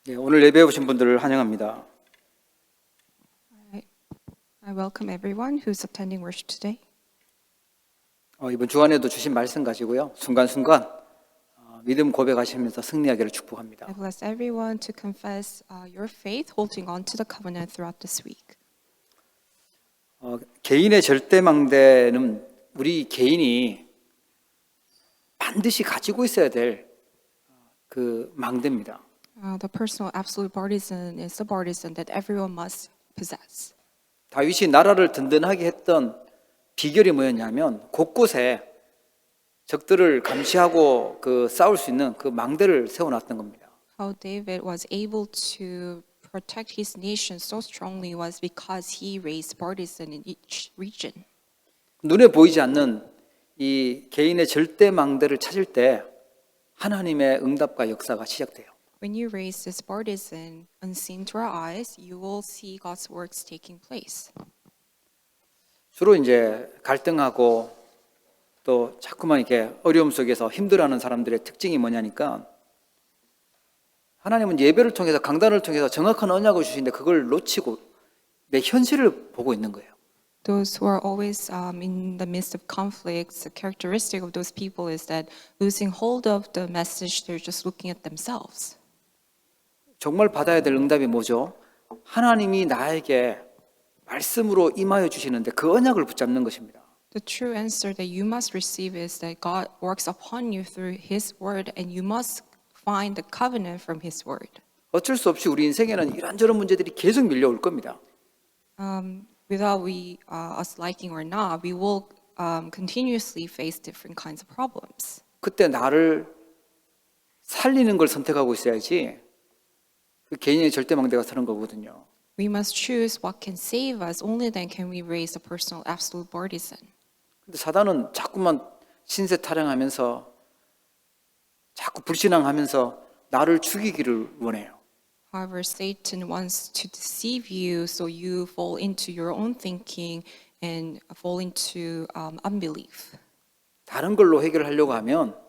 네, 오늘 예배 오신 분들을 환영합니다. I welcome everyone who's attending worship today. 이번 주간에도 주신 말씀 가지고요. 순간순간 믿음 고백하시면서 승리하기를 축복합니다. I bless everyone to confess your faith, holding on to the covenant throughout this week. 개인의 절대망대는 우리 개인이 반드시 가지고 있어야 될 그 망대입니다. The personal absolute partisan is the partisan that everyone must possess. 다윗이 나라를 든든하게 했던 비결이 뭐였냐면 곳곳에 적들을 감시하고 싸울 수 있는 그 망대를 세워놨던 겁니다. How David was able to protect his nation so strongly was because he raised partisan in each region. 눈에 보이지 않는 이 개인의 절대망대를 찾을 때 하나님의 응답과 역사가 시작돼요. When you raise this partisan unseen to our eyes, you will see God's works taking place. 주로 이제 갈등하고 또 자꾸만 이렇게 어려움 속에서 힘들어하는 사람들의 특징이 뭐냐니까 하나님은 예배를 통해서 강단을 통해서 정확한 언약을 주시는데 그걸 놓치고 내 현실을 보고 있는 거예요. Those who are always in the midst of conflicts, the characteristic of those people is that losing hold of the message, they're just looking at themselves. 정말 받아야 될 응답이 뭐죠? 하나님이 나에게 말씀으로 임하여 주시는데 그 언약을 붙잡는 것입니다. The true answer that you must receive is that God works upon you through His word, and you must find the covenant from His word. 어쩔 수 없이 우리 인생에는 이런저런 문제들이 계속 밀려올 겁니다. Without us liking or not, we will continuously face different kinds of problems. 그때 나를 살리는 걸 선택하고 있어야지 그 개인의 절대망대가 서는 거거든요. We must choose what can save us. Only then can we raise a personal absolute partisan. 근데 사단은 자꾸만 신세 타령하면서 자꾸 불신앙하면서 나를 죽이기를 원해요. However, Satan wants to deceive you so you fall into your own thinking and fall into unbelief. 다른 걸로 해결하려고 하면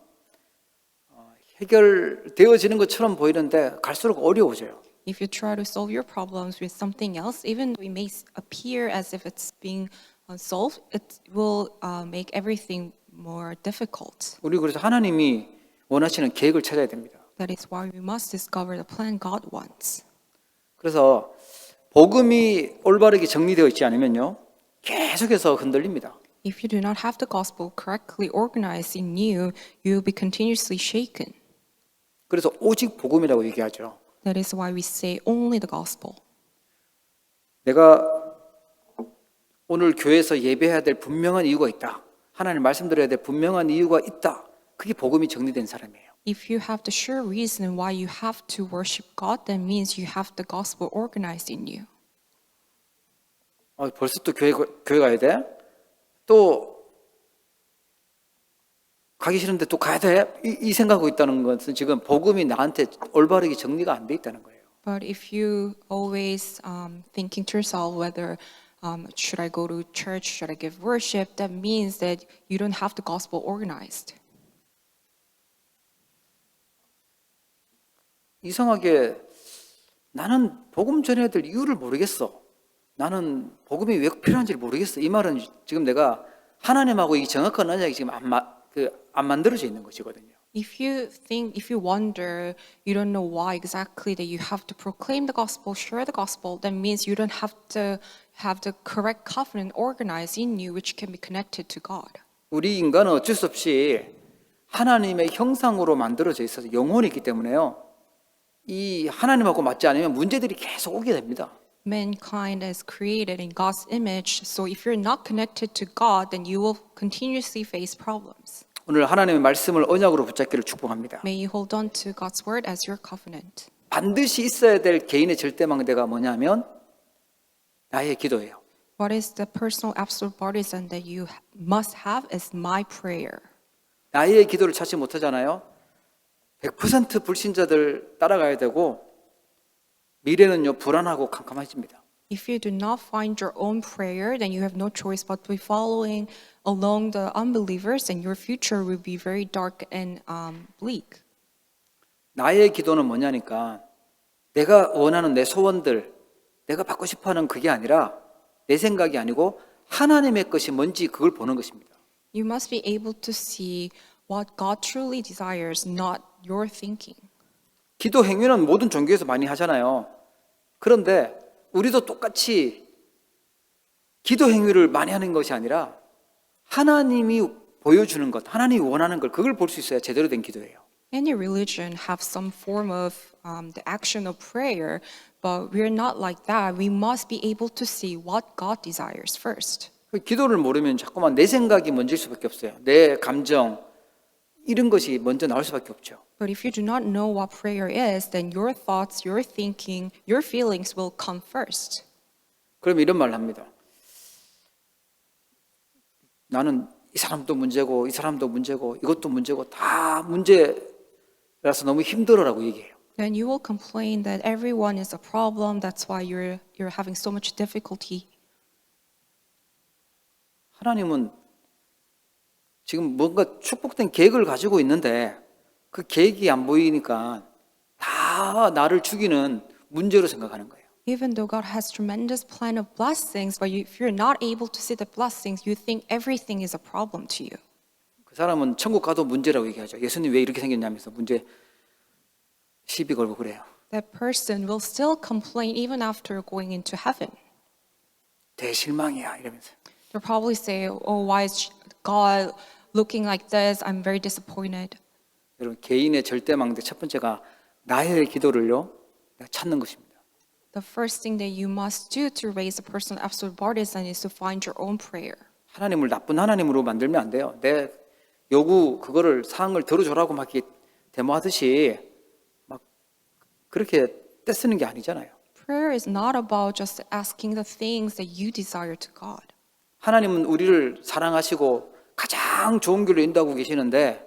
해결되어지는 것처럼 보이는데 갈수록 어려워져요. If you try to solve your problems with something else, even though it may appear as if it's being solved, it will make everything more difficult. 우리 그래서 하나님이 원하시는 계획을 찾아야 됩니다. That is why we must discover the plan God wants. 그래서 복음이 올바르게 정리되어 있지 않으면요 계속해서 흔들립니다. If you do not have the gospel correctly organized in you, you will be continuously shaken. 그래서 오직 복음이라고 얘기하죠. That is why we say only the gospel. 내가 오늘 교회에서 예배해야 될 분명한 이유가 있다. 하나님 말씀 드려야 될 분명한 이유가 있다. 그게 복음이 정리된 사람이에요. If you have the sure reason why you have to worship God, that means you have the gospel organized in you. 벌써 또 교회 가야 돼? 또 가기 싫은데 또 가야 돼? 이 생각하고 있다는 것은 지금 복음이 나한테 올바르게 정리가 안 돼 있다는 거예요. But if you always thinking to yourself whether should I go to church, should I give worship, that means that you don't have the gospel organized. 이상하게 나는 복음 전해야 될 이유를 모르겠어. 나는 복음이 왜 필요한지를 모르겠어. 이 말은 지금 내가 하나님하고 이 정확한 언약이 지금 안 만들어져 있는 것이거든요. If you wonder, you don't know why exactly that you have to proclaim the gospel, share the gospel, that means you don't have to have the correct covenant organized in you, which can be connected to God. 우리 인간은 어쩔 수 없이 하나님의 형상으로 만들어져 있어서 영혼이 있기 때문에요. 이 하나님하고 맞지 않으면 문제들이 계속 오게 됩니다. Mankind is created in God's image, so if you're not connected to God, then you will continuously face problems. 오늘 하나님의 말씀을 언약으로 붙잡기를 축복합니다. May you hold on to God's word as your covenant. 반드시 있어야 될 개인의 절대망대가 뭐냐면 나의 기도예요. What is the personal absolute partisan that you must have is my prayer. 나의 기도를 찾지 못하잖아요. 100% 불신자들 따라가야 되고 미래는요 불안하고 캄캄해집니다. If you do not find your own prayer, then you have no choice but to be following along the unbelievers, and your future will be very dark and bleak. 나의 기도는 뭐냐니까 내가 원하는 내 소원들, 내가 받고 싶어하는 그게 아니라 내 생각이 아니고 하나님의 것이 뭔지 그걸 보는 것입니다. You must be able to see what God truly desires, not your thinking. 기도 행위는 모든 종교에서 많이 하잖아요. 그런데 우리도 똑같이 기도 행위를 많이 하는 것이 아니라 하나님이 보여주는 것, 하나님이 원하는 걸 그걸 볼 수 있어야 제대로 된 기도예요. Any religion have some form of the action of prayer, but we're not like that. We must be able to see what God desires first. 기도를 모르면 자꾸만 내 생각이 먼저일 수밖에 없어요. 내 감정 이런 것이 먼저 나올 수밖에 없죠. But if you do not know what prayer is, then your thoughts, your thinking, your feelings will come first. 그럼 이런 말을 합니다. 나는 이 사람도 문제고 이 사람도 문제고 이것도 문제고 다 문제라서 너무 힘들어라고 얘기해요. Then you will complain that everyone is a problem. That's why you're having so much difficulty. 하나님은 지금 뭔가 축복된 계획을 가지고 있는데 그 계획이 안 보이니까 다 나를 죽이는 문제로 생각하는 거예요. Even though God has tremendous plan of blessings, but if you're not able to see the blessings, you think everything is a problem to you. 그 사람은 천국 가도 문제라고 얘기하죠. 예수님 왜 이렇게 생겼냐면서 문제 시비 걸고 그래요. That person will still complain even after going into heaven. 대실망이야 이러면서. They'll probably say, "Oh, why is God looking like this? I'm very disappointed." 여러분 개인의 절대망대 첫 번째가 나의 기도를요 찾는 것입니다. The first thing that you must do to raise a personal absolute partisan is to find your own prayer. 하나님을 나쁜 하나님으로 만들면 안 돼요. 내 요구 그거를 사항을 들어줘라고 막 이렇게 데모하듯이 막 그렇게 떼쓰는 게 아니잖아요. Prayer is not about just asking the things that you desire to God. 하나님은 우리를 사랑하시고 가장 좋은 길로 인도하고 계시는데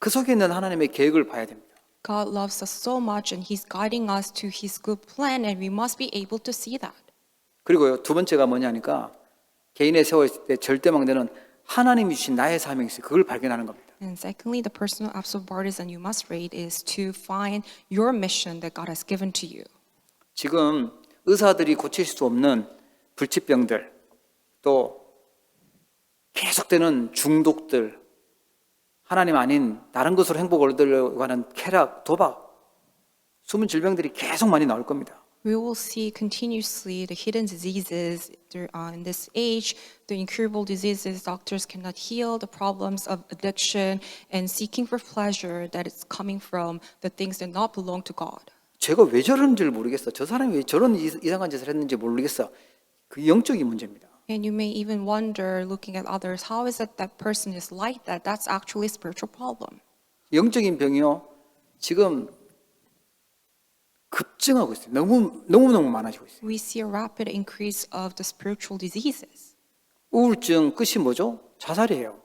그 속에 있는 하나님의 계획을 봐야 됩니다. God loves us so much and He's guiding us to His good plan and we must be able to see that. 그리고요 두 번째가 뭐냐니까 개인의 세워있을 때 절대망대는 하나님이 주신 나의 사명이 있어요. 그걸 발견하는 겁니다. And secondly, the personal absolute partisan you must rate is to find your mission that God has given to you. 지금 의사들이 고칠 수 없는 불치병들 또 계속되는 중독들 하나님 아닌 다른 것으로 행복을 얻으려고 하는 쾌락, 도박 숨은 질병들이 계속 많이 나올 겁니다. We will see continuously the hidden diseases in this age, the incurable diseases doctors cannot heal, the problems of addiction and seeking for pleasure that is coming from the things that not belong to God. 제가 왜 저런지를 모르겠어. 저 사람이 왜 저런 이상한 짓을 했는지 모르겠어. 그 영적인 문제입니다. And you may even wonder, looking at others, how is it that person is like that? That's actually a spiritual problem. 영적인 병이요. 지금 급증하고 있어요. 너무 많아지고 있어요. We see a rapid increase of the spiritual diseases. 우울증 끝이 뭐죠? 자살이에요.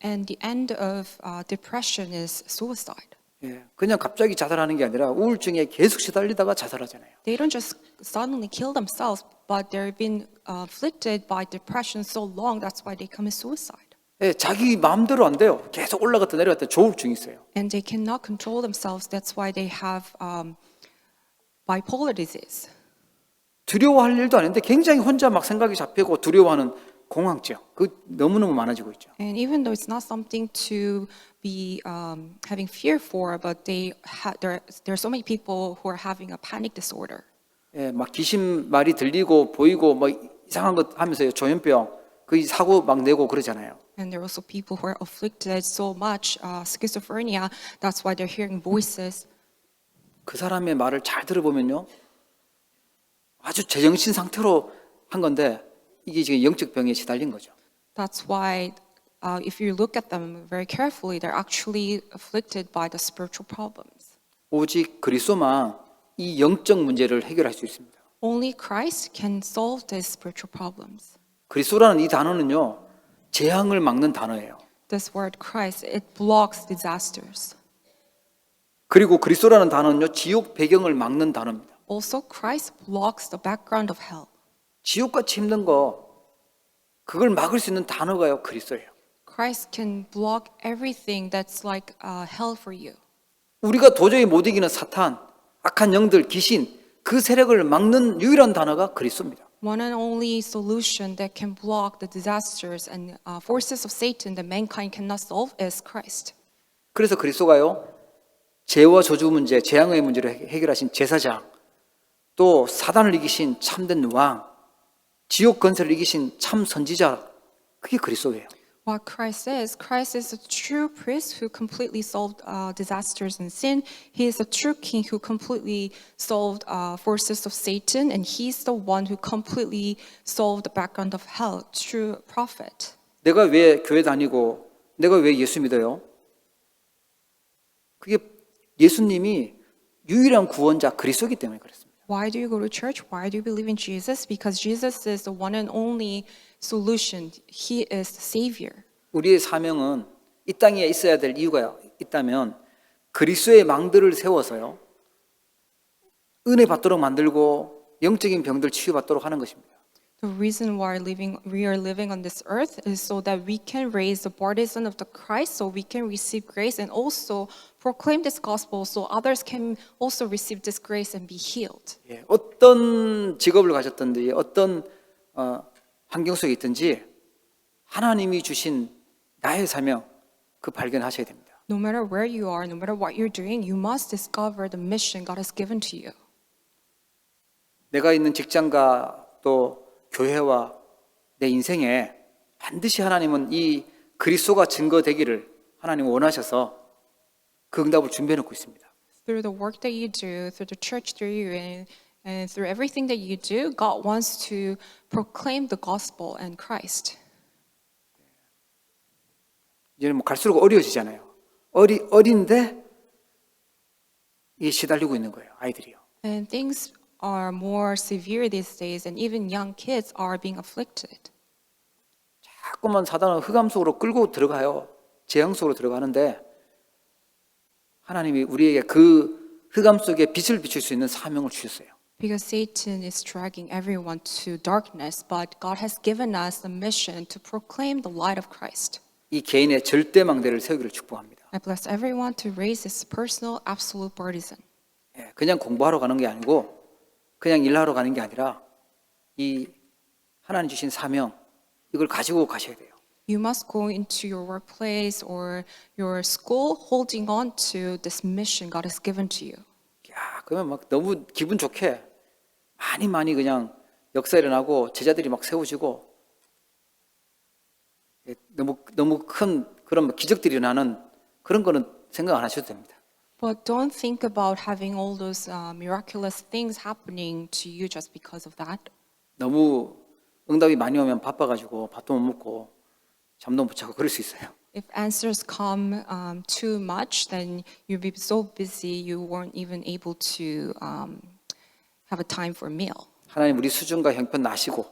And the end of depression is suicide. 예, 그냥 갑자기 자살하는 게 아니라 우울증에 계속 시달리다가 자살하잖아요. They don't just suddenly kill themselves, but they've been afflicted by depression so long, that's why they commit suicide. 예, 자기 마음대로 안 돼요. 계속 올라갔다 내려갔다 조울증이 있어요. And they cannot control themselves, that's why they have bipolar disease. 두려워할 일도 아닌데 굉장히 혼자 막 생각이 잡히고 두려워하는 공황증. 그 너무너무 많아지고 있죠. And even though it's not something to be having fear for, but there are so many people who are having a panic disorder. 예, 막 귀신 말이 들리고 보이고 뭐 이상한 것 하면서요. 조현병 그 사고 막 내고 그러잖아요. And there are also people who are afflicted so much schizophrenia. That's why they're hearing voices. 그 사람의 말을 잘 들어보면요. 아주 제정신 상태로 한 건데 이게 지금 영적 병에 시달린 거죠. That's why if you look at them very carefully, they're actually afflicted by the spiritual problems. 오직 그리스도만 이 영적 문제를 해결할 수 있습니다. Only Christ can solve these spiritual problems. 그리스도라는 이 단어는요. 재앙을 막는 단어예요. This word Christ, it blocks disasters. 그리고 그리스도라는 단어는요. 지옥 배경을 막는 단어입니다. Also, Christ blocks the background of hell. 지옥같이 힘든 거 그걸 막을 수 있는 단어가요. 그리스도예요. Christ can block everything that's like hell for you. 우리가 도저히 못 이기는 사탄, 악한 영들, 귀신 그 세력을 막는 유일한 단어가 그리스도입니다. One and only solution that can block the disasters and forces of Satan that mankind cannot solve is Christ. 그래서 그리스도가요, 죄와 저주 문제, 재앙의 문제를 해결하신 제사장, 또 사단을 이기신 참된 왕, 지옥 건설을 이기신 참 선지자, 그게 그리스도예요. What Christ is a true priest who completely solved disasters and sin. He is a true king who completely solved forces of Satan, and he's the one who completely solved the background of hell, true prophet. 내가 왜 교회 다니고 내가 왜 예수 믿어요? 그게 예수님이 유일한 구원자 그리스도이기 때문에 그렇습니다. Why do you go to church? Why do you believe in Jesus? Because Jesus is the one and only solution. He is the Savior. 우리의 사명은 이 땅에 있어야 될 이유가 있다면 그리스도의 망들을 세워서요, 은혜 받도록 만들고 영적인 병들 치유받도록 하는 것입니다. The reason why we are living on this earth is so that we can raise the partisan of the Christ, so we can receive grace and also proclaim this gospel, so others can also receive this grace and be healed. 예, 어떤 직업을 가졌든지 어떤 환경 속에 있든지 하나님이 주신 나의 사명 그 발견하셔야 됩니다. No matter where you are, no matter what you're doing, you must discover the mission God has given to you. 내가 있는 직장과 또 교회와 내 인생에 반드시 하나님은 이 그리스도가 증거되기를 하나님 원하셔서 그 응답을 준비해 놓고 있습니다. Through the work that you do, through the church that you're in, and through everything that you do, God wants to proclaim the gospel and Christ. 이제는 뭐 갈수록 어려워지잖아요. 어린데 이게 시달리고 있는 거예요, 아이들이요. And things are more severe these days, and even young kids are being afflicted. 자꾸만 사단은 흑암 속으로 끌고 들어가요. 재앙 속으로 들어가는데 하나님이 우리에게 그 흑암 속에 빛을 비출 수 있는 사명을 주셨어요. Because Satan is dragging everyone to darkness, but God has given us the mission to proclaim the light of Christ. 이 개인의 절대 망대를 세우기를 축복합니다. I bless everyone to raise his personal absolute partisan. 예, 그냥 공부하러 가는 게 아니고 그냥 일하러 가는 게 아니라 이 하나님 주신 사명 이걸 가지고 가셔야 돼요. You must go into your workplace or your school holding on to this mission God has given to you. 야, 그러면 막 너무 기분 좋게 많이 그냥 역사 일어나고 제자들이 막 세워지고 예, 너무 큰 그런 기적들이 일어나는 그런 거는 생각 안 하셔도 됩니다. But don't think about having all those miraculous things happening to you just because of that. 너무 응답이 많이 오면 바빠가지고 밥도 못 먹고 잠도 못 자고 그럴 수 있어요. If answers come too much, then you'll be so busy you weren't even able to have a time for a meal. 하나님 우리 수준과 형편 나시고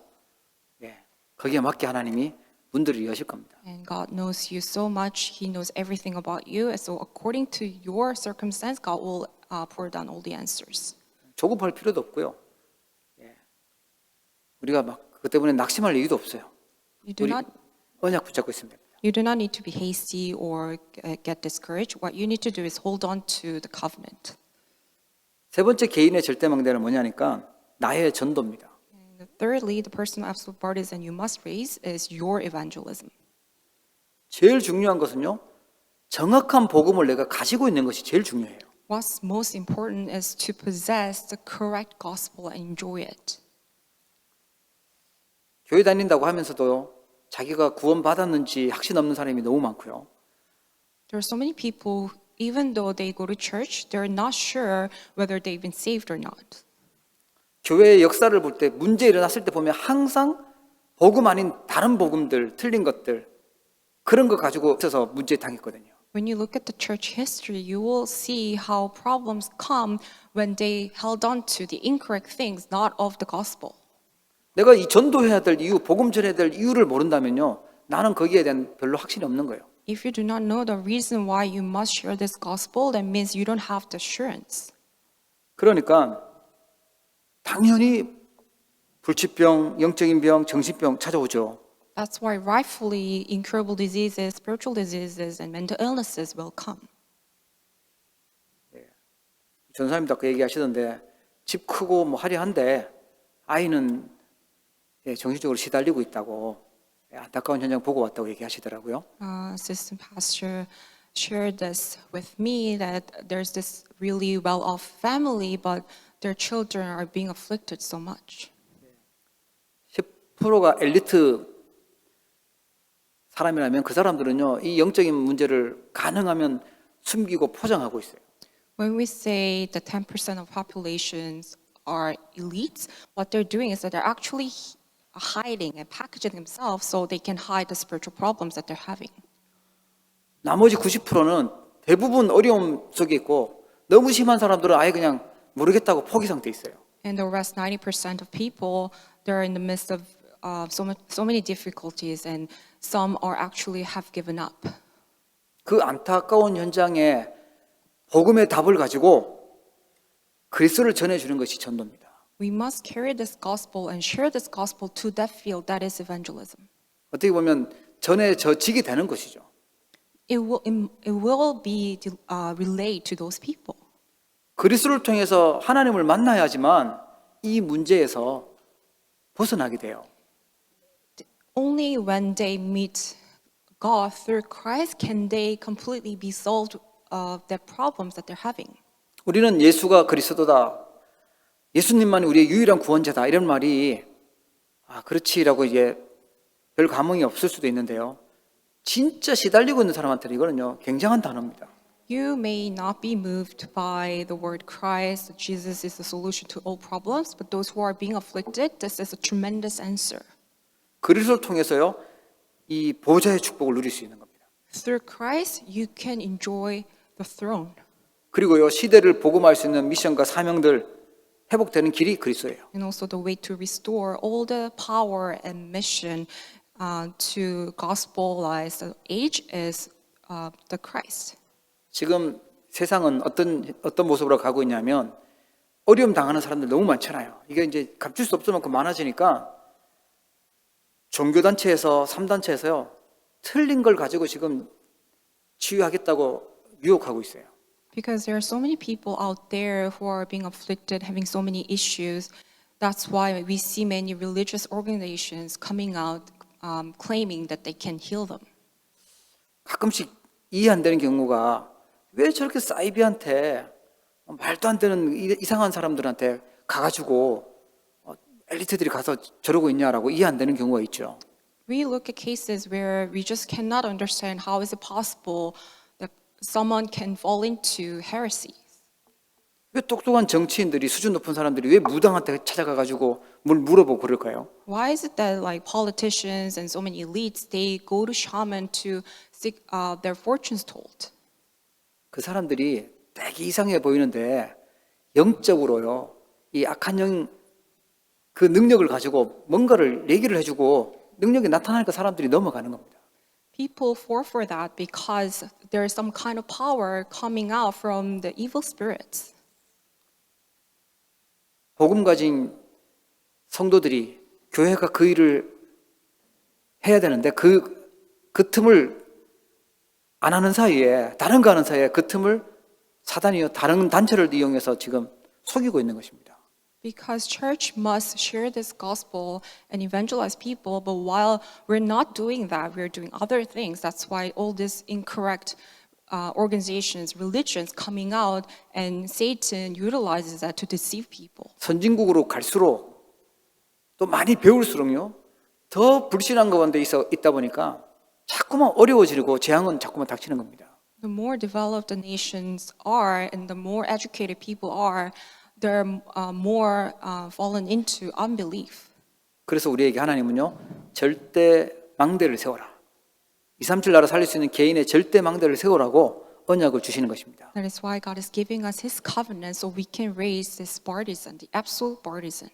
예, 거기에 맞게 하나님이 문들을 여실 겁니다. And God knows you so much. He knows everything about you. And so according to your circumstance, God will pour down all the answers. 조급할 필요도 없고요. 예, 우리가 막 그 때문에 낙심할 이유도 없어요. You do 우리 not 언약 붙잡고 있으면 됩니다. You do not need to be hasty or get discouraged. What you need to do is hold on to the covenant. 세 번째 개인의 절대 망대는 뭐냐니까 나의 전도입니다. And thirdly, the personal absolute partisan you must raise is your evangelism. 제일 중요한 것은요, 정확한 복음을 내가 가지고 있는 것이 제일 중요해요. What's most important is to possess the correct gospel and enjoy it. 교회 다닌다고 하면서도 자기가 구원받았는지 확신 없는 사람이 너무 많고요. There are so many people, even though they go to church, they're not sure whether they've been saved or not. 교회의 역사를 볼 때 문제 일어났을 때 보면 항상 복음 아닌 다른 복음들, 틀린 것들 그런 거 가지고 있어서 문제 당했거든요. When you look at the church history, you will see how problems come when they held on to the incorrect things, not of the gospel. 내가 이 전도해야 될 이유, 복음 전해야 될 이유를 모른다면요, 나는 거기에 대한 별로 확신이 없는 거예요. If you do not know the reason why you must share this gospel, that means you don't have the assurance. 그러니까 당연히 불치병, 영적인 병, 정신병 찾아오죠. That's why rightfully incurable diseases, spiritual diseases, and mental illnesses will come. 전사님도 아까 얘기하시던데 집 크고 뭐 화려한데 아이는 정신적으로 시달리고 있다고 안타까운 현장 보고 왔다고 얘기하시더라고요. Assistant pastor shared this with me that there's this really well-off family, but their children are being afflicted so much. 10%가 엘리트 사람이라면 그 사람들은요, 이 영적인 문제를 가능하면 숨기고 포장하고 있어요. When we say the 10% of populations are elites, what they're doing is that they're actually hiding and packaging themselves so they can hide the spiritual problems that they're having. 나머지 90%는 대부분 어려움 속에 있고 너무 심한 사람들은 아예 그냥 모르겠다고 포기 상태에 있어요. And the rest 90% of people, they're in the midst of so many difficulties, and some are actually have given up. 그 안타까운 현장에 복음의 답을 가지고 그리스도를 전해주는 것이 전도입니다. We must carry this gospel and share this gospel to that field that is evangelism. 어떻게 보면 전해져지게 되는 것이죠. It will be relayed to those people. 그리스도를 통해서 하나님을 만나야 하지만 이 문제에서 벗어나게 돼요. Only when they meet God through Christ can they completely be solved of their problems that they're having. 우리는 예수가 그리스도다. 예수님만이 우리의 유일한 구원자다. 이런 말이 그렇지라고 이제 별 감흥이 없을 수도 있는데요. 진짜 시달리고 있는 사람한테는 이거는요, 굉장한 단어입니다. You may not be moved by the word Christ, that Jesus is the solution to all problems, but those who are being afflicted, this is a tremendous answer. 그리스도를 통해서요, 이 보좌의 축복을 누릴 수 있는 겁니다. Through Christ, you can enjoy the throne. 그리고요, 시대를 복음할 수 있는 미션과 사명들 회복되는 길이 그리스도예요. And also the way to restore all the power and mission to gospelize the age is the Christ. 지금 세상은 어떤 모습으로 가고 있냐면 어려움 당하는 사람들 너무 많잖아요. 이게 이제 감출 수 없을 만큼 많아지니까 종교단체에서 3단체에서요, 틀린 걸 가지고 지금 치유하겠다고 유혹하고 있어요. Because there are so many people out there who are being afflicted, having so many issues. That's why we see many religious organizations coming out claiming that they can heal them. 가끔씩 이해 안 되는 경우가 왜 저렇게 사이비한테 말도 안 되는 이상한 사람들한테 가가지고 엘리트들이 가서 저러고 있냐라고 이해 안 되는 경우가 있죠. We look at cases where we just cannot understand how is it possible that someone can fall into heresy. 왜 똑똑한 정치인들이 수준 높은 사람들이 왜 무당한테 찾아가가지고 뭘 물어보고 그럴까요? Why is it that like politicians and so many elites they go to shaman to seek their fortunes told? 그 사람들이 되게 이상해 보이는데 영적으로요, 이 악한 영 그 능력을 가지고 뭔가를 얘기를 해주고 능력이 나타나니까 사람들이 넘어가는 겁니다. People fall for that because there is some kind of power coming out from the evil spirits. 복음 가진 성도들이 교회가 그 일을 해야 되는데 그 틈을 안 하는 사이에, 다른 거 하는 사이에 그 틈을 사단이요, 다른 단체를 이용해서 지금 속이고 있는 것입니다. Because church must share this gospel and evangelize people, but while we're not doing that, we're doing other things. That's why all these incorrect organizations, religions coming out, and Satan utilizes that to deceive people. 선진국으로 갈수록 또 많이 배울수록요, 더 불신한 가운데 있다 보니까 자꾸만 어려워지고 재앙은 자꾸만 닥치는 겁니다. The more developed the nations are, and the more educated people are, they're more fallen into unbelief. 그래서 우리에게 하나님은요, 절대 망대를 세워라. 237 나라 살릴 수 있는 개인의 절대 망대를 세우라고 언약을 주시는 것입니다. That is why God is giving us His covenant, so we can raise this partisan, the absolute partisan.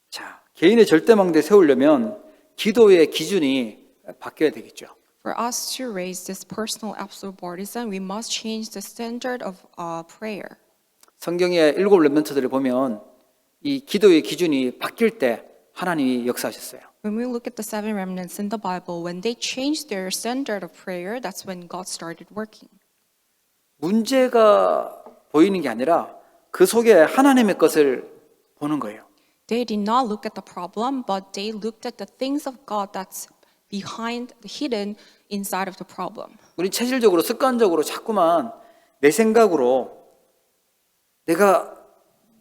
자, 개인의 절대 망대 세우려면 기도의 기준이 바뀌어야 되겠죠. For us to raise this personal absolute partisan, we must change the standard of prayer. 성경의 7 렘넌트들을 보면 이 기도의 기준이 바뀔 때 하나님이 역사하셨어요. When we look at the 7 remnants in the Bible, when they changed their standard of prayer, that's when God started working. 문제가 보이는 게 아니라 그 속에 하나님의 것을 보는 거예요. They did not look at the problem, but they looked at the things of God that's behind, hidden inside of the problem. 우리 체질적으로 습관적으로 자꾸만 내 생각으로 내가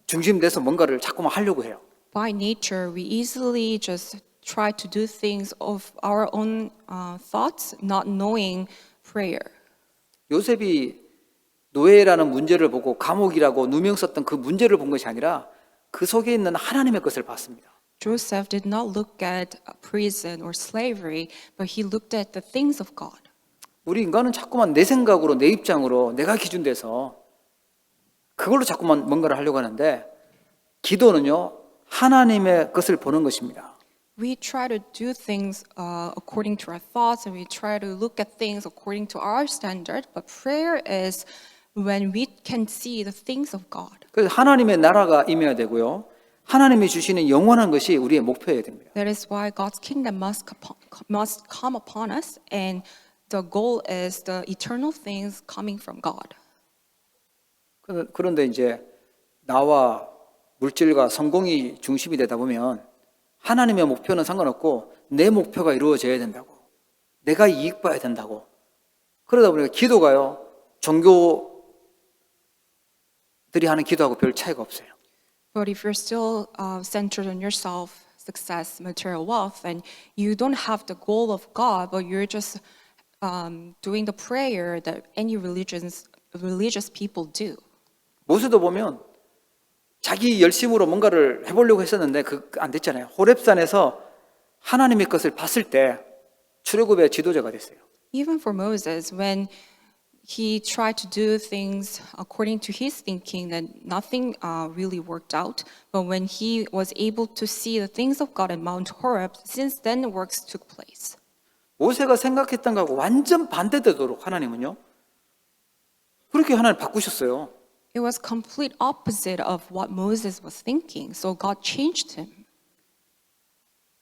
중심돼서 뭔가를 자꾸만 하려고 해요. By nature, we easily just try to do things of our own thoughts, not knowing prayer. 요셉이 노예라는 문제를 보고 감옥이라고 누명 썼던 그 문제를 본 것이 아니라 그 속에 있는 하나님의 것을 봤습니다. Joseph did not look at prison or slavery, but he looked at the things of God. 우리 인간은 자꾸만 내 생각으로 내 입장으로 내가 기준돼서 그걸로 자꾸만 뭔가를 하려고 하는데 기도는요 하나님의 것을 보는 것입니다. We try to do things according to our thoughts, and we try to look at things according to our standard. But prayer is when we can see the things of God. 그래서 하나님의 나라가 임해야 되고요. 하나님이 주시는 영원한 것이 우리의 목표여야 됩니다. That is why God's kingdom must come upon us, and the goal is the eternal things coming from God. 그런데 이제 나와 물질과 성공이 중심이 되다 보면 하나님의 목표는 상관없고 내 목표가 이루어져야 된다고. 내가 이익 봐야 된다고. 그러다 보니까 기도가요. 종교들이 하는 기도하고 별 차이가 없어요. But if you're still centered on yourself, success, material wealth, then you don't have the goal of God, but you're just doing the prayer that any religious people do. 모세도 보면 자기 열심으로 뭔가를 해보려고 했었는데 안 됐잖아요. 호렙산에서 하나님의 것을 봤을 때 출애굽의 지도자가 됐어요. Even for Moses, when he tried to do things according to his thinking, then nothing really worked out. But when he was able to see the things of God at Mount Horeb, since then works took place. 모세가 생각했던 거하고 완전 반대되도록 하나님은요. 그렇게 하나님 바꾸셨어요. It was complete opposite of what Moses was thinking. So God changed him.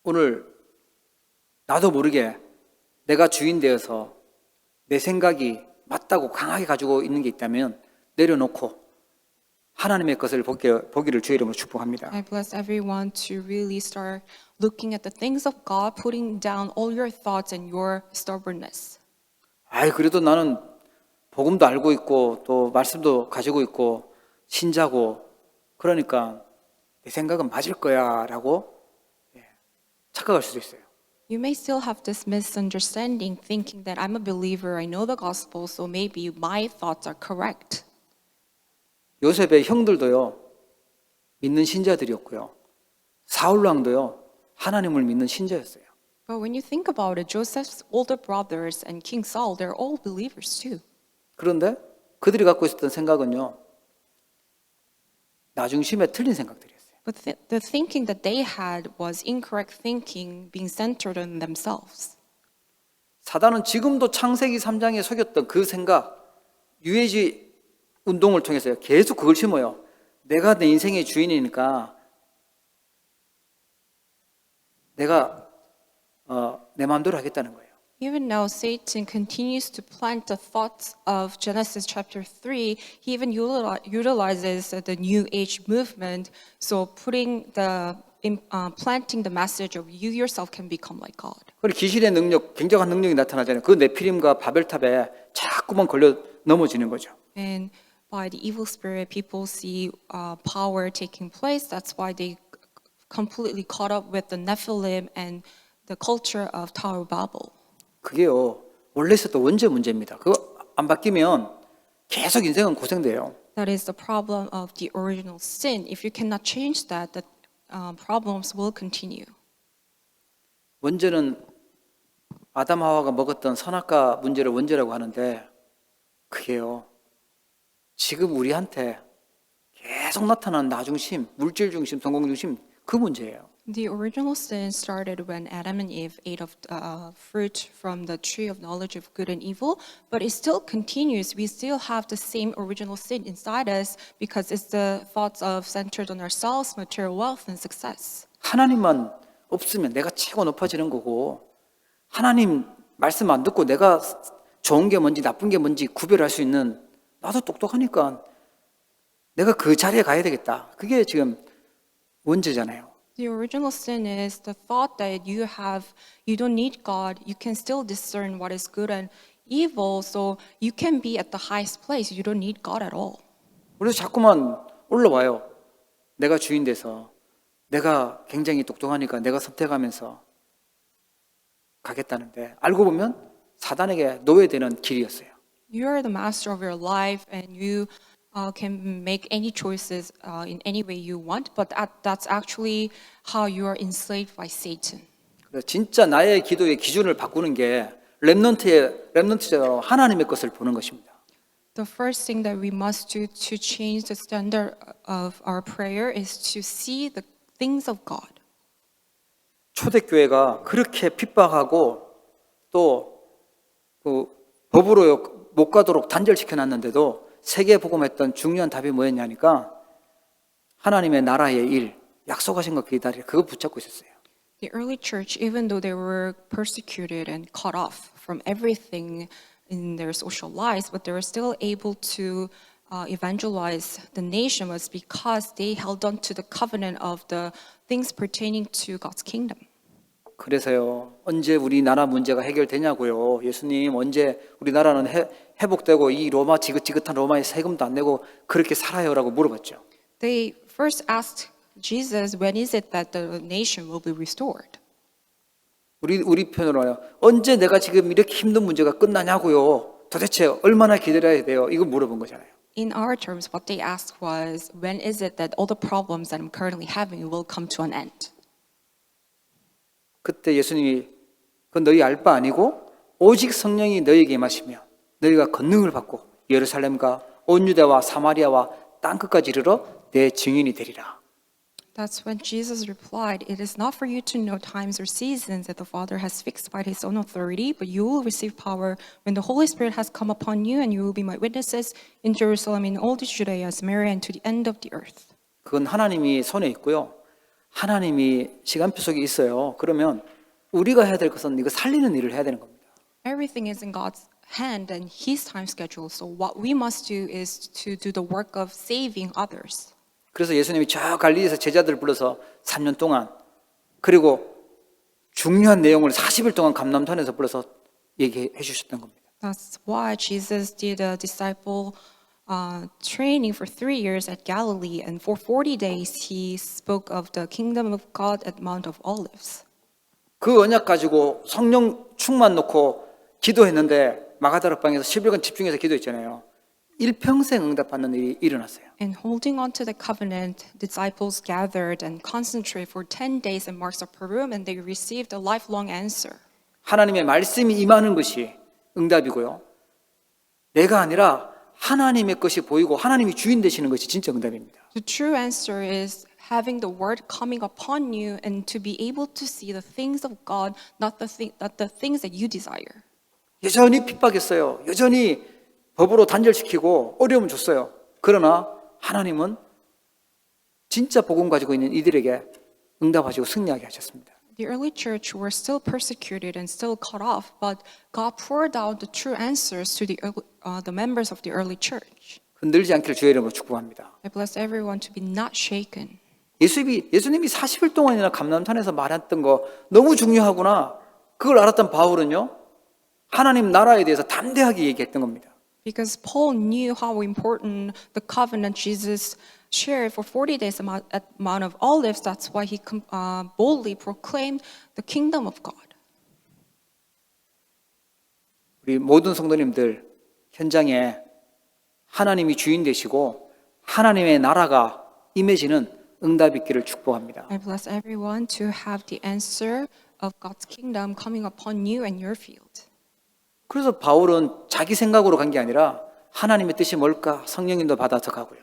오늘 나도 모르게 내가 주인 되어서 내 생각이 맞다고 강하게 가지고 있는 게 있다면 내려놓고 하나님의 것을 보기를 주의 이름으로 축복합니다. I bless everyone to really start looking at the things of God, putting down all your thoughts and your stubbornness. 그래도 나는 복음도 알고 있고 또 말씀도 가지고 있고 신자고 그러니까 내 생각은 맞을 거야 라고 착각할 수도 있어요. You may still have this misunderstanding, thinking that I'm a believer, I know the gospel, so maybe my thoughts are correct. 요셉의 형들도요 믿는 신자들이었고요. 사울 왕도요 하나님을 믿는 신자였어요. But when you think about it, Joseph's older brothers and King Saul, they're all believers too. 그런데 그들이 갖고 있었던 생각은요 나 중심에 틀린 생각들이었어요. But the thinking that they had was incorrect thinking, being centered on themselves. 사단은 지금도 창세기 3장에 속였던 그 생각, 유해지 운동을 통해서요 계속 그걸 심어요. 내가 내 인생의 주인이니까 내가 내 마음대로 하겠다는 거예요. Even now, Satan continues to plant the thoughts of Genesis chapter 3. He even utilizes the New Age movement, so planting the message of you yourself can become like God. 그리고 귀신의 능력, 굉장한 능력이 나타나잖아요. 그 네피림과 바벨탑에 자꾸만 걸려 넘어지는 거죠. And by the evil spirit, people see power taking place. That's why they completely caught up with the Nephilim and the culture of Tower of Babel. 그게요 원래 있었던 원죄 문제입니다. 그거 안 바뀌면 계속 인생은 고생돼요. That is the problem of the original sin. If you cannot change that, the problems will continue. 원죄는 아담 하와가 먹었던 선악과 문제를 원죄라고 하는데 그게요 지금 우리한테 계속 나타나는 나 중심, 물질 중심, 성공 중심 그 문제예요. The original sin started when Adam and Eve ate of fruit from the tree of knowledge of good and evil, but it still continues. We still have the same original sin inside us because it's the thoughts of centered on ourselves, material wealth, and success. 하나님만 없으면 내가 최고 높아지는 거고 하나님 말씀 안 듣고 내가 좋은 게 뭔지 나쁜 게 뭔지 구별할 수 있는 나도 똑똑하니까 내가 그 자리에 가야 되겠다. 그게 지금 원죄잖아요. The original sin is the thought that you don't need God. You can still discern what is good and evil, so you can be at the highest place. You don't need God at all. 그래서 자꾸만 올라와요. 내가 주인 돼서 내가 굉장히 똑똑하니까 내가 선택하면서 가겠다는데 알고 보면 사단에게 노예되는 길이었어요. You are the master of your life, and you can make any choices in any way you want, but that's actually how you are enslaved by Satan. 그래서 진짜 나의 기도의 기준을 바꾸는 게 렘넌트처럼 하나님의 것을 보는 것입니다. The first thing that we must do to change the standard of our prayer is to see the things of God. 초대교회가 그렇게 핍박하고 또 그 법으로 못 가도록 단절시켜 놨는데도 세계 복음했던 중요한 답이 뭐였냐니까 하나님의 나라의 일, 약속하신 것 기다리라. 그거 붙잡고 있었어요. The early church, even though they were persecuted and cut off from everything in their social lives, but they were still able to evangelize the nation was because they held on to the covenant of the things pertaining to God's kingdom. 그래서요, 언제 우리나라 문제가 해결되냐고요. 예수님, 언제 우리나라는 회복되고 이 로마 지긋지긋한 로마에 세금도 안 내고 그렇게 살아요라고 물어봤죠. They first asked Jesus, when is it that the nation will be restored? 우리 편으로요. 언제 내가 지금 이렇게 힘든 문제가 끝나냐고요. 도대체 얼마나 기다려야 돼요? 이거 물어본 거잖아요. In our terms, what they asked was, when is it that all the problems that I'm currently having will come to an end? 그때 예수님이 그건 너희 알 바 아니고 오직 성령이 너희에게 임하시며 너희가 권능을 받고 예루살렘과 온 유대와 사마리아와 땅끝까지 이르러 내 증인이 되리라. That's when Jesus replied, it is not for you to know times or seasons that the Father has fixed by his own authority, but you will receive power when the Holy Spirit has come upon you, and you will be my witnesses in Jerusalem, in all Judea, Samaria, and to the end of the earth. 그건 하나님이 손에 있고요. 하나님이 시간표 속에 있어요. 그러면 우리가 해야 될 것은 이거 살리는 일을 해야 되는 겁니다. Everything is in God's hand and his time schedule, so what we must do is to do the work of saving others. 그래서 예수님이 저 갈릴리에서 제자들 불러서 3년 동안 그리고 중요한 내용을 40일 동안 감람산에서 불러서 얘기해 주셨던 겁니다. That's why Jesus did a disciple training for 3 years at Galilee, and for 40 days he spoke of the kingdom of God at Mount of Olives. 그 언약 가지고 성령 충만 놓고 기도했는데 마가다락방에서 10일간 집중해서 기도했잖아요. 일평생 응답받는 일이 일어났어요. And holding on to the covenant, disciples gathered and concentrated for 10 days in Mark's upper room, and they received a lifelong answer. 하나님의 말씀이 임하는 것이 응답이고요. 내가 아니라 하나님의 것이 보이고 하나님이 주인 되시는 것이 진짜 응답입니다. The true answer is having the word coming upon you and to be able to see the things of God, not the things that you desire. 여전히 핍박했어요. 여전히 법으로 단절시키고 어려움 줬어요. 그러나 하나님은 진짜 복음 가지고 있는 이들에게 응답하시고 승리하게 하셨습니다. The early church were still persecuted and still cut off, but God poured out the true answers to the members of the early church. 흔들지 않기를 주의 이름으로 축복합니다. I bless everyone to be not shaken. 예수님이 40일 동안이나 감람산에서 말했던 거 너무 중요하구나. 그걸 알았던 바울은요. 하나님 나라에 대해서 담대하게 얘기했던 겁니다. Because Paul knew how important the covenant Jesus shared for 40 days at Mount of Olives. That's why he boldly proclaimed the kingdom of God. 우리 모든 성도님들 현장에 하나님이 주인 되시고 하나님의 나라가 임해지는 응답 있기를 축복합니다. I bless everyone to have the answer of God's kingdom coming upon you and your field. 그래서 바울은 자기 생각으로 간 게 아니라 하나님의 뜻이 뭘까 성령님도 받아서 가고요.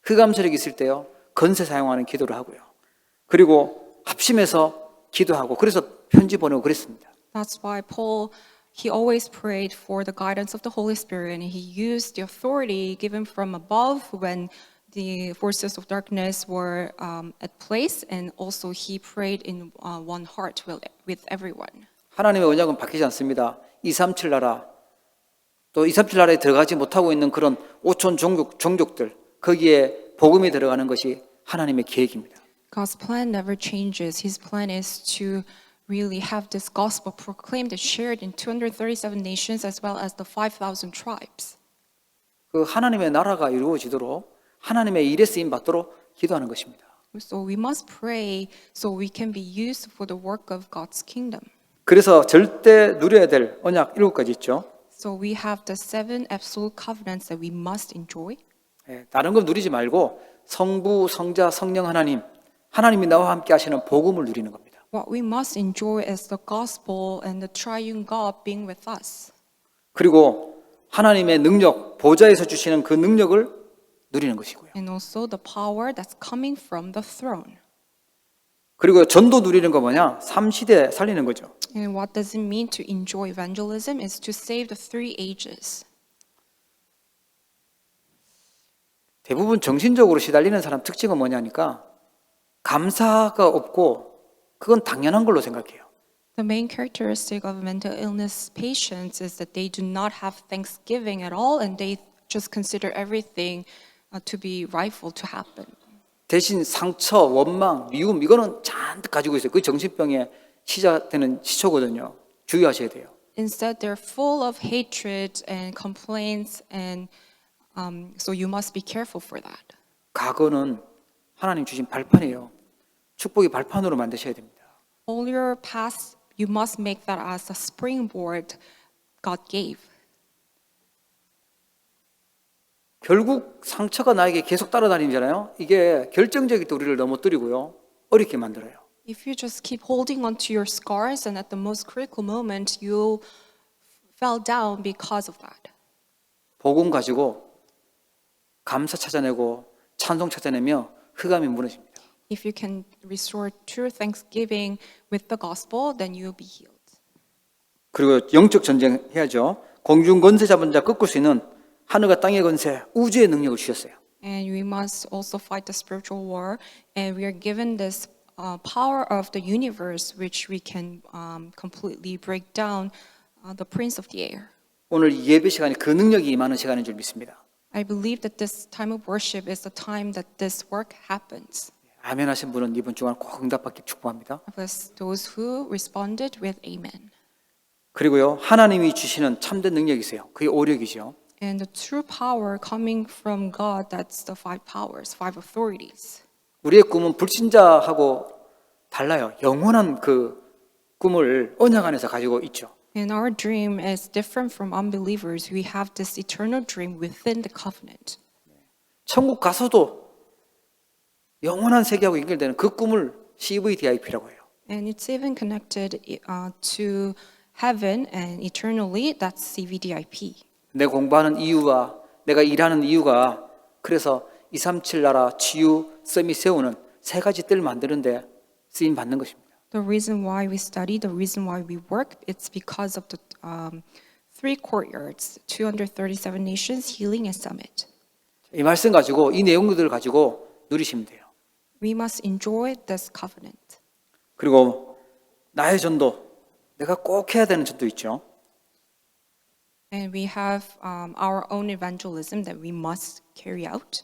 흑암세력이 있을 때요. 건세 사용하는 기도를 하고요. 그리고 합심해서 기도하고 그래서 편지 보내고 그랬습니다. That's why Paul, he always prayed for the guidance of the Holy Spirit, and he used the authority given from above when the forces of darkness were at place, and also he prayed in one heart with everyone. 하나님의 언약은 바뀌지 않습니다. 237 나라 또 237 나라에 들어가지 못하고 있는 그런 오촌 종족들 거기에 복음이 들어가는 것이 하나님의 계획입니다. God's plan never changes. His plan is to really have this gospel proclaimed and shared in 237 nations as well as the 5,000 tribes. 그 하나님의 나라가 이루어지도록 하나님의 일에 쓰임 받도록 기도하는 것입니다. So we must pray so we can be used for the work of God's kingdom. 그래서 절대 누려야 될 언약 7가지 있죠. So we have the 7 absolute covenants that we must enjoy. 다른 거 누리지 말고 성부, 성자, 성령 하나님이 나와 함께 하시는 복음을 누리는 겁니다. What we must enjoy is the gospel and the triune God being with us. 그리고 하나님의 능력, 보좌에서 주시는 그 능력을 누리는 것이고요. And also the power that's coming from the throne. 그리고 전도 누리는 거 뭐냐? 3시대 살리는 거죠. And what does it mean to enjoy evangelism is to save the 3 ages. 대부분 정신적으로 시달리는 사람 특징은 뭐냐니까 감사가 없고 그건 당연한 걸로 생각해요. The main characteristic of mental illness patients is that they do not have thanksgiving at all and they just consider everything to be rightful to happen. 대신 상처, 원망, 미움 이거는 잔뜩 가지고 있어요. 그 정신병의 시작되는 시초거든요. 주의하셔야 돼요. Instead, they're full of hatred and complaints, and so you must be careful for that. 과거는 하나님 주신 발판이에요. 축복의 발판으로 만드셔야 됩니다. All your past, you must make that as a springboard God gave. 결국 상처가 나에게 계속 따라다니잖아요. 이게 결정적일 때 우리를 넘어뜨리고요. 어렵게 만들어요. If you just keep holding on to your scars, and at the most critical moment, you fell down because of that. 복음 가지고 감사 찾아내고 찬송 찾아내며 흑암이 무너집니다. If you can restore true thanksgiving with the gospel, then you will be healed. 그리고 영적 전쟁 해야죠. 공중 권세 잡은 자 꺾을 수 있는 하늘과 땅의 권세, 우주의 능력을 주셨어요. And we must also fight the spiritual war, and we are given this power of the universe, which we can completely break down the prince of the air. 오늘 예배 시간에 그 능력이 임하는 시간인 줄 믿습니다. I believe that this time of worship is the time that this work happens. 아멘 하신 분은 이번 주간 꼭 응답받기 축복합니다. Bless those who responded with amen. 그리고요, 하나님이 주시는 참된 능력이 있어요. 그게 오력이죠. And the true power coming from God, that's the 5 powers, 5 authorities. 우리의 꿈은 불신자하고 달라요. 영원한 그 꿈을 언약 안에서 가지고 있죠. And our dream is different from unbelievers. We have this eternal dream within the covenant. 천국 가서도 영원한 세계하고 연결되는 그 꿈을 CVDIP라고 해요. And it's even connected to heaven and eternally, that's CVDIP. 내 공부하는 이유가, 내가 일하는 이유가 그래서 237 나라 치유 서밋 세우는 3가지 뜰 만드는데 쓰임 받는 것입니다. The reason why we study, the reason why we work, it's because of the 3 courtyards, 237 nations, healing and summit. 이 말씀 가지고 이 내용들을 가지고 누리시면 돼요. We must enjoy this covenant. 그리고 나의 전도, 내가 꼭 해야 되는 전도 있죠. And we have our own evangelism that we must carry out.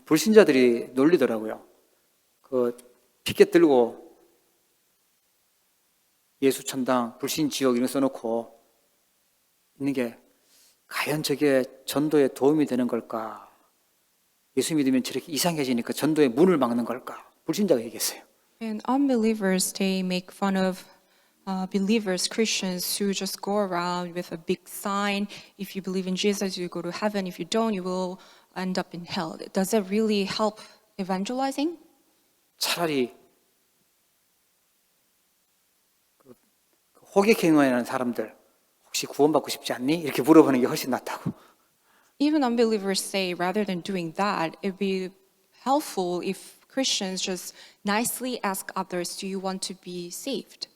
불신자들이 놀리더라고요. 그 피켓 들고 예수 천당, 불신 지옥 이런 거 써놓고 있는 게 과연 저게 전도에 도움이 되는 걸까? 예수 믿으면 저렇게 이상해지니까 전도의 문을 막는 걸까? 불신자가 얘기했어요. And unbelievers, they make fun of believers, Christians who just go around with a big sign. If you believe in Jesus, you go to heaven. If you don't, you will end up in hell. Does it really help evangelizing? 차라리 호객행위하는 사람들 혹시 구원받고 싶지 않니? 이렇게 물어보는 게 훨씬 낫다고. Even unbelievers say rather than doing that, it would be helpful if Christians just nicely ask others, do you want to be saved?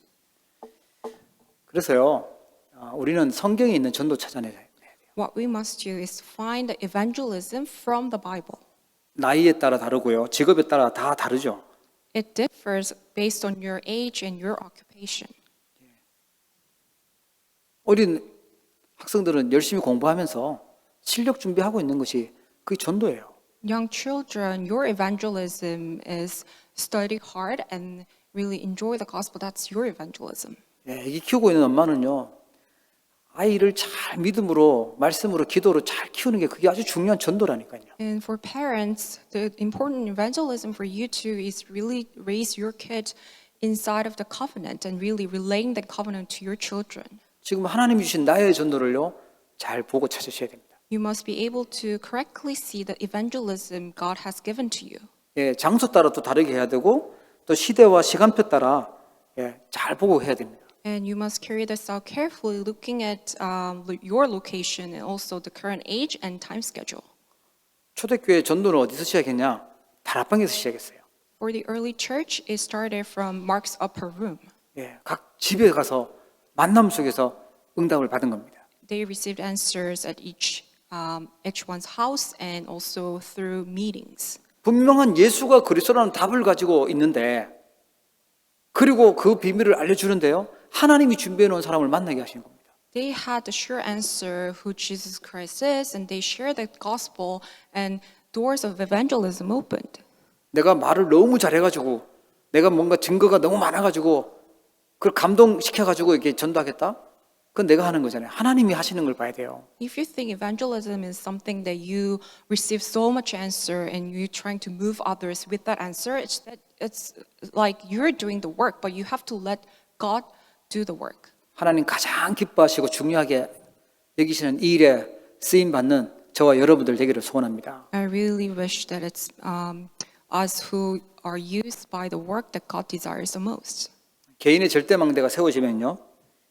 그래서요, 우리는 성경에 있는 전도 찾아내야 돼요. What we must do is find the evangelism from the Bible. 나이에 따라 다르고요, 직업에 따라 다 다르죠. It differs based on your age and your occupation. 어린 학생들은 열심히 공부하면서 실력 준비하고 있는 것이 그게 전도예요. Young children, your evangelism is study hard and really enjoy the gospel. That's your evangelism. 예, 이 키우고 있는 엄마는요, 아이를 잘 믿음으로, 말씀으로, 기도로 잘 키우는 게 그게 아주 중요한 전도라니까요. And for parents, the important evangelism for you too is really raise your kid inside of the covenant and really relaying the covenant to your children. 지금 하나님이 주신 나의 전도를요, 잘 보고 찾으셔야 됩니다. You must be able to correctly see the evangelism God has given to you. 예, 장소 따라 또 다르게 해야 되고, 또 시대와 시간표 따라 예, 잘 보고 해야 됩니다. And you must carry this out carefully, looking at your location and also the current age and time schedule. 초대교회 전도는 어디서 시작했냐? 다락방에서 시작했어요. For the early church, it started from Mark's upper room. 예, 각 집에 가서 만남 속에서 응답을 받은 겁니다. They received answers at each one's house and also through meetings. 분명한 예수가 그리스도라는 답을 가지고 있는데, 그리고 그 비밀을 알려주는데요, 하나님이 준비해 놓은 사람을 만나게 하시는 겁니다. They had the sure answer who Jesus Christ is, and they shared the gospel, and doors of evangelism opened. 내가 말을 너무 잘해가지고, 내가 뭔가 증거가 너무 많아가지고, 그걸 감동시켜가지고 이렇게 전도하겠다? 그건 내가 하는 거잖아요. 하나님이 하시는 걸 봐야 돼요. If you think evangelism is something that you receive so much answer and you're trying to move others with that answer, it's like you're doing the work, but you have to let God do the work. 하나님 가장 기뻐하시고 중요하게 여기시는 이 일에 쓰임받는 저와 여러분들 되기를 소원합니다. I really wish that it's us who are used by the work that God desires the most. 개인의 절대망대가 세워지면요,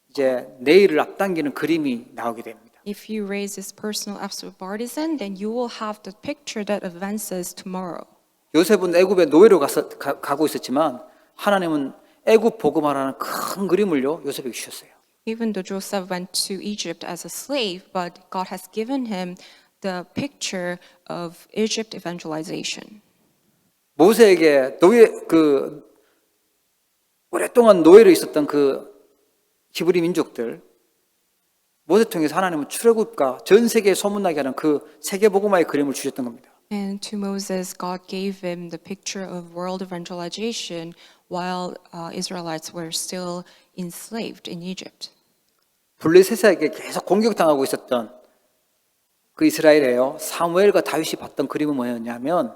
이제 내일을 앞당기는 그림이 나오게 됩니다. If you raise this personal absolute partisan, then you will have the picture that advances tomorrow. 요셉은 애굽에 노예로 가고 있었지만 하나님은 애굽 복음화라는 큰 그림을요, 요셉에게 주셨어요. Even though Joseph went to Egypt as a slave, but God has given him the picture of Egypt evangelization. 모세에게 오랫동안 노예로 있었던 그 히브리 민족들, 모세 통해서 하나님은 출애굽과 전 세계에 소문나게 하는 그 세계 복음화의 그림을 주셨던 겁니다. And to Moses, God gave him the picture of world evangelization while Israelites were still enslaved in Egypt. 블레셋에게 계속 공격당하고 있었던 그 이스라엘에요, 사무엘과 다윗이 봤던 그림은 뭐였냐면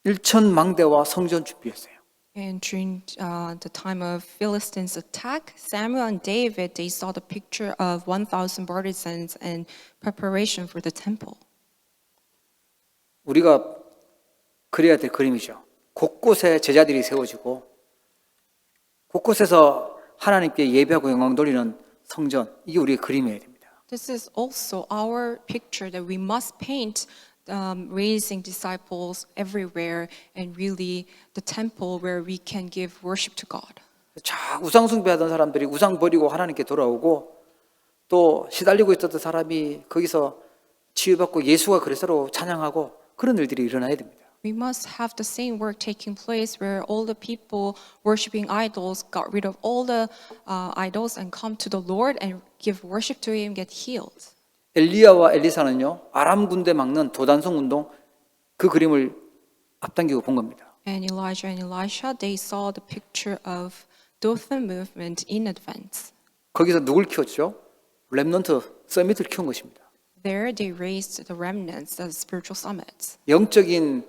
1,000망대와 성전 준비였어요. And during the time of Philistines' attack, Samuel and David, they saw the picture of 1,000 partisans and preparation for the temple. 우리가 그려야 될 그림이죠. 곳곳에 제자들이 세워지고 곳곳에서 하나님께 예배하고 영광 돌리는 성전, 이게 우리의 그림이어야 됩니다. This is also our picture that we must paint, raising disciples everywhere and really the temple where we can give worship to God. 자, 우상 숭배하던 사람들이 우상 버리고 하나님께 돌아오고, 또 시달리고 있었던 사람이 거기서 치유받고 예수가 그리스도로 찬양하고, 그런 일들이 일어나야 됩니다. We must have the same work taking place where all the people worshiping idols got rid of all the idols and come to the Lord and give worship to Him, get healed. 엘리야와 엘리사는요, 아람 군대 막는 도단성 운동, 그 그림을 앞당기고 본 겁니다. And Elijah and Elisha, they saw the picture of Dothan movement in advance. 거기서 누굴 키웠죠? 렘넌트 서밋을 키운 것입니다. There they raised the remnants as spiritual summits. 영적인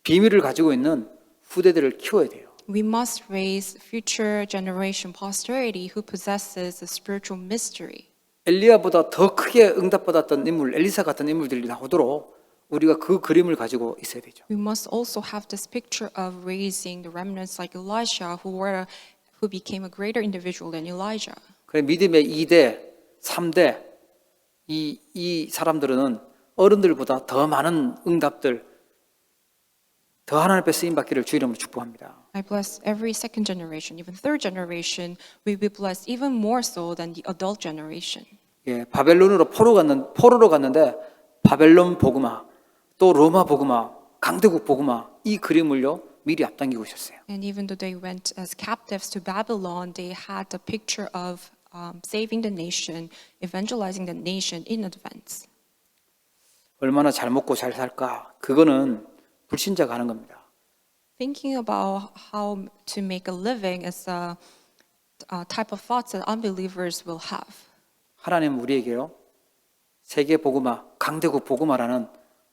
비밀을 가지고 있는 후대들을 키워야 돼요. We must raise future generation posterity who possesses the spiritual mystery. 엘리야보다 더 크게 응답받았던 인물, 엘리사 같은 인물들이 나오도록 우리가 그 그림을 가지고 있어야 되죠. We must also have this picture of raising the remnants like Elisha who became a greater individual than Elijah. 그래, 믿음의 2대, 3대 이 사람들은 어른들보다 더 많은 응답들, 더 하나님 앞에 쓰임 받기를 주 이름으로 축복합니다. I bless every second generation, even third generation. We be blessed even more so than the adult generation. 예, 바벨론으로 포로로 갔는데 바벨론 복음화, 또 로마 복음화, 강대국 복음화, 이 그림을요 미리 앞당기고 있었어요. And even though they went as captives to Babylon, they had the picture of saving the nation, evangelizing the nation in advance. 얼마나 잘 먹고 잘 살까? 그거는 불신자가 하는 겁니다. Thinking about how to make a living is a type of thoughts that unbelievers will have. 하나님은 우리에게요, 세계 복음화, 강대국 복음화라는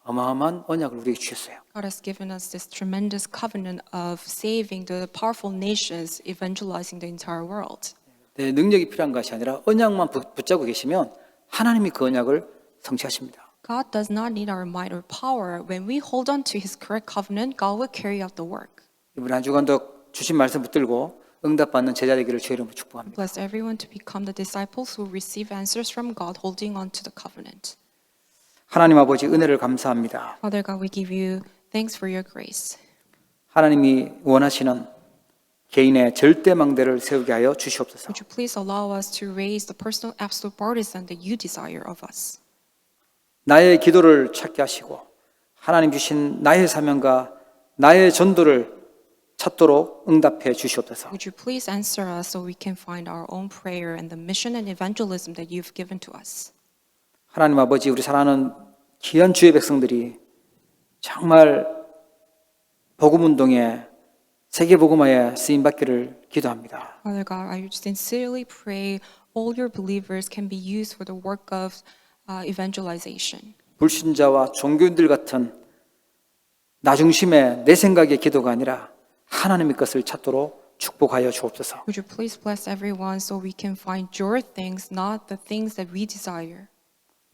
어마어마한 언약을 우리에게 주셨어요. God has given us this tremendous covenant of saving the powerful nations, evangelizing the entire world. 내 능력이 필요한 것이 아니라 언약만 붙잡고 계시면 하나님이 그 언약을 성취하십니다. God does not need our might or power. When we hold on to His correct covenant, God will carry out the work. 이번 한 주간도 주신 말씀 붙들고 응답받는 제자 되기를 주의 이름으로 축복합니다. Bless everyone to become the disciples who receive answers from God, holding on to the covenant. 하나님 아버지 은혜를 감사합니다. Father God, we give you thanks for your grace. 하나님이 원하시는 개인의 절대 망대를 세우게 하여 주시옵소서. Would you please allow us to raise the personal absolute partisan that you desire of us? 나의 기도를 찾게 하시고 하나님 주신 나의 사명과 나의 전도를 찾도록 응답해 주시옵소서. Would you please answer us so we can find our own prayer and the mission and evangelism that you've given to us? 하나님 아버지, 우리 사랑하는 귀한 주의 백성들이 정말 복음운동에 세계 복음화에 쓰임받기를 기도합니다. Father God, I sincerely pray all your believers can be used for the work of evangelization. 불신자와 종교인들 같은 나 중심의 내 생각의 기도가 아니라 하나님의 것을 찾도록 축복하여 주옵소서. Would you please bless everyone so we can find your things, not the things that we desire?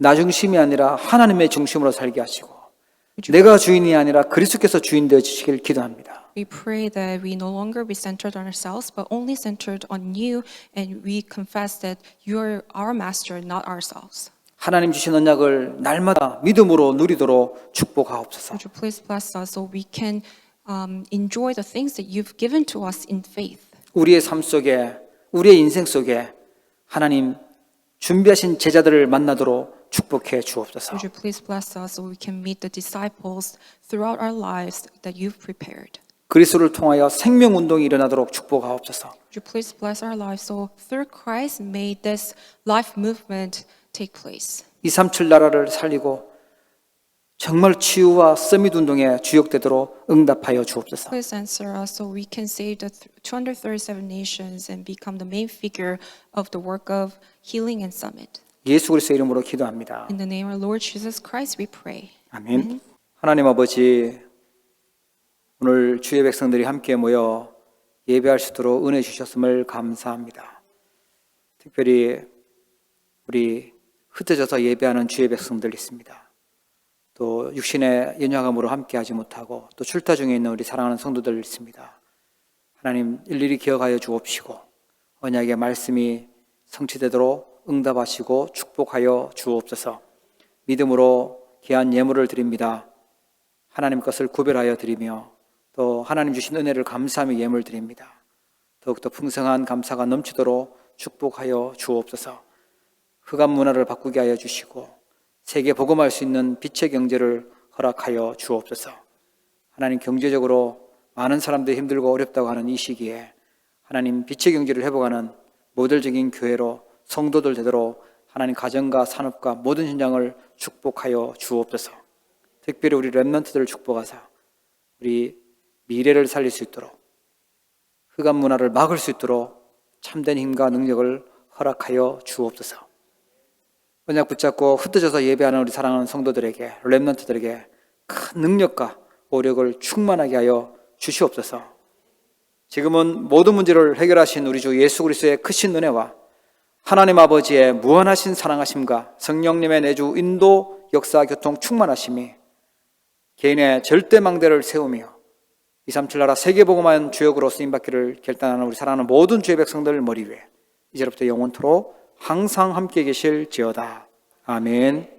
나 중심이 아니라 하나님의 중심으로 살게 하시고 내가 주인이 아니라 그리스도께서 주인 되어 주시길 기도합니다. We pray that we no longer be centered on ourselves, but only centered on you, and we confess that you're our master, not ourselves. 하나님 주신 언약을 날마다 믿음으로 누리도록 축복하옵소서. Would you please bless us so we can enjoy the things that you've given to us in faith? 우리의 삶 속에, 우리의 인생 속에 하나님 준비하신 제자들을 만나도록 축복해 주옵소서. Would you please bless us so we can meet the disciples throughout our lives that you've prepared? 그리스도를 통하여 생명 운동이 일어나도록 축복하옵소서. Would you please bless our lives so through Christ may this life movement take place? 237 나라를 살리고 정말 치유와 서밋 운동에 주역되도록 응답하여 주옵소서. Please answer us so we can save the 237 nations and become the main figure of the work of healing and summit. 예수 그리스도의 이름으로 기도합니다. In the name of our Lord Jesus Christ, we pray. 아멘. 하나님 아버지, 오늘 주의 백성들이 함께 모여 예배할 수 있도록 은혜 주셨음을 감사합니다. 특별히 우리 흩어져서 예배하는 주의 백성들 있습니다. 또 육신의 연약함으로 함께하지 못하고 또 출타 중에 있는 우리 사랑하는 성도들 있습니다. 하나님 일일이 기억하여 주옵시고 언약의 말씀이 성취되도록 응답하시고 축복하여 주옵소서. 믿음으로 귀한 예물을 드립니다. 하나님 것을 구별하여 드리며 또 하나님 주신 은혜를 감사하며 예물 드립니다. 더욱더 풍성한 감사가 넘치도록 축복하여 주옵소서. 흑암 문화를 바꾸게 하여 주시고 세계 복음할 수 있는 빛의 경제를 허락하여 주옵소서. 하나님 경제적으로 많은 사람들이 힘들고 어렵다고 하는 이 시기에 하나님 빛의 경제를 회복하는 모델적인 교회로 성도들 되도록 하나님 가정과 산업과 모든 현장을 축복하여 주옵소서. 특별히 우리 렘넌트들을 축복하사 우리 미래를 살릴 수 있도록 흑암 문화를 막을 수 있도록 참된 힘과 능력을 허락하여 주옵소서. 언약 붙잡고 흩어져서 예배하는 우리 사랑하는 성도들에게 렘넌트들에게 큰 능력과 오력을 충만하게 하여 주시옵소서. 지금은 모든 문제를 해결하신 우리 주 예수 그리스도의 크신 은혜와 하나님 아버지의 무한하신 사랑하심과 성령님의 내주 인도 역사 교통 충만하심이 개인의 절대망대를 세우며 237 나라 세계복음화의 주역으로 쓰임받기를 결단하는 우리 사랑하는 모든 주의 백성들 머리 위에 이제부터 영원토록 항상 함께 계실지어다. 아멘.